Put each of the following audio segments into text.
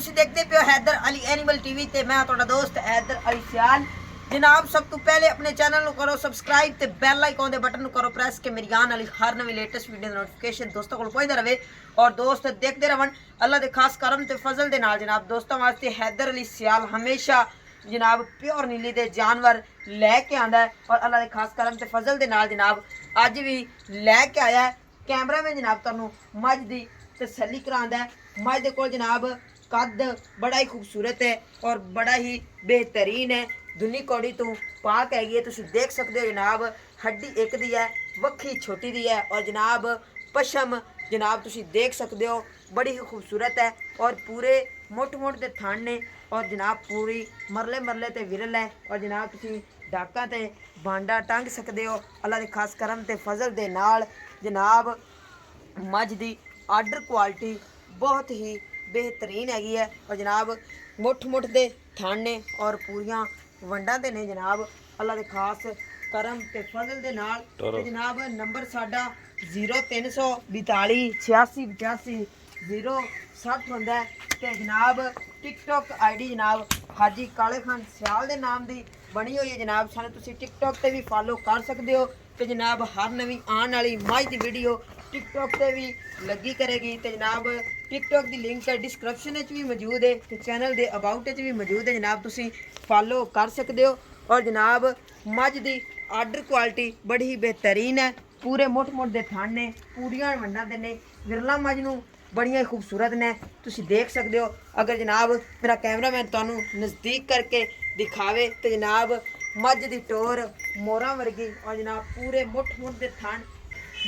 ਤੁਸੀਂ ਦੇਖਦੇ ਪਿਓ हैदर अली एनिमल टीवी ते मैं ਤੁਹਾਡਾ ਦੋਸਤ हैदर अली सियाल। जनाब सब तो पहले अपने चैनल ਨੂੰ करो सबसक्राइब ते बेल आइकन दे बटन ਨੂੰ करो प्रेस के मेरी आने वाली हर नवी लेटेस्ट वीडियो नोटिफिकेशन दोस्तों को पहुंचदा रहे और दोस्त देखते रहन। अल्लाह दे खास करम ते फजल दे नाल जनाब दोस्तों वास्ते हैदर अली सियाल हमेशा जनाब प्योर नीली दे जानवर लैके आंदा है और अल्लाह दे खास करम ते फजल दे नाल जनाब अज भी लैके आया है। कैमरा में जनाब तुहानू मझ दी तसल्ली करांदा है। मझ दे कोल जनाब कद बड़ा ही खूबसूरत है और बड़ा ही बेहतरीन है। दुनी कौड़ी तो पाक हैगी है, तुसीं देख सकते हो जनाब हड्डी एक दी है, वक्खी छोटी दी है और जनाब पशम जनाब तुसीं देख सकते हो बड़ी ही खूबसूरत है और पूरे मुठ मुठ दे थन ने और जनाब पूरी मरले मरले ते विरल है और जनाब तुसीं डाका ते बांडा टंग सकते हो। अल्लाह दे खास करम ते फजल दे नाल जनाब मझ दी आर्डर क्वालिटी बहुत ही बेहतरीन हैगी है और जनाब मुठ मुठ दे थन ने और पूरियां वंडा दे ने जनाब अल्लाह दे खास करम ते फजल दे नाल। ते जनाब नंबर साडा 0342 86 85 060 हुंदा है ते जनाब टिकटॉक आईडी जनाब हाजी काले खान सियाल दे नाम दी बनी हुई है। जनाब सानू तुसीं टिकटॉक ते भी फॉलो कर सकते हो ते जनाब हर नवी आने वाली मझ दी वीडियो टिकटॉक ते भी लगी करेगी। ते जनाब टिकटॉक की लिंक डिस्क्रिप्शन भी मौजूद है ते चैनल के अबाउट भी मौजूद है। जनाब तुसीं फॉलो कर सकते हो और जनाब मझ की आर्डर क्वालिटी बड़ी ही बेहतरीन है। पूरे मुठ मुठ दे थन ने, पूरियां वंडा दे ने, विरला मझ नूं बड़ियां खूबसूरत ने तुसीं देख सकते हो। अगर जनाब मेरा कैमरामैन तुहानूं नज़दीक करके दिखावे तो जनाब मझ की टोर मोरां वर्गी और जनाब पूरे मुठ मुठ दे थन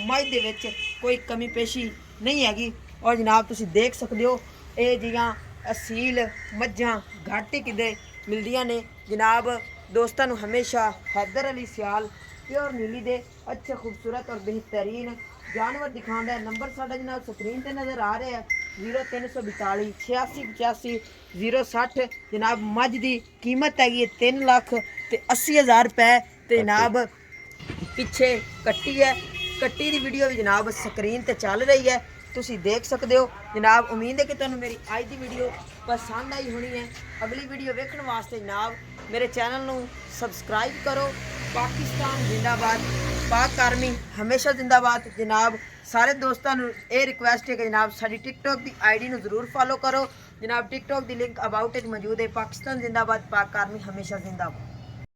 मझ दे विच कोई कमी पेशी नहीं हैगी और जनाब तुसीं देख सकते हो ये जियां असील मझां घट ही किते मिलदियां ने। जनाब दोस्तां नूं हमेशा हैदर अली सियाल प्योर नीली दे अच्छे खूबसूरत और बेहतरीन जानवर दिखांदा है। नंबर साडा जनाब स्क्रीन ते नज़र आ रहा है 0342 86 85 060। जनाब मझ की कीमत हैगी 3,80,000 रुपए ते जनाब पिछे कट्टी है, कट्टी की वीडियो भी जनाब स्क्रीन ते चल रही है तुसीं देख सकते हो। जनाब उम्मीद है कि तुहानूं मेरी अज की वीडियो पसंद आई होनी है। अगली वीडियो वेखण वास्ते जनाब मेरे चैनल नूं सबसक्राइब करो। पाकिस्तान जिंदाबाद, पाक आर्मी हमेशा जिंदाबाद। जनाब सारे दोस्तों नूं ये रिक्वेस्ट है कि जनाब साडी टिकटॉक की आईडी नूं जरूर फॉलो करो। जनाब टिकटॉक की लिंक अबाउट मौजूद है। पाकिस्तान जिंदाबाद, पाक आर्मी हमेशा जिंदाबाद।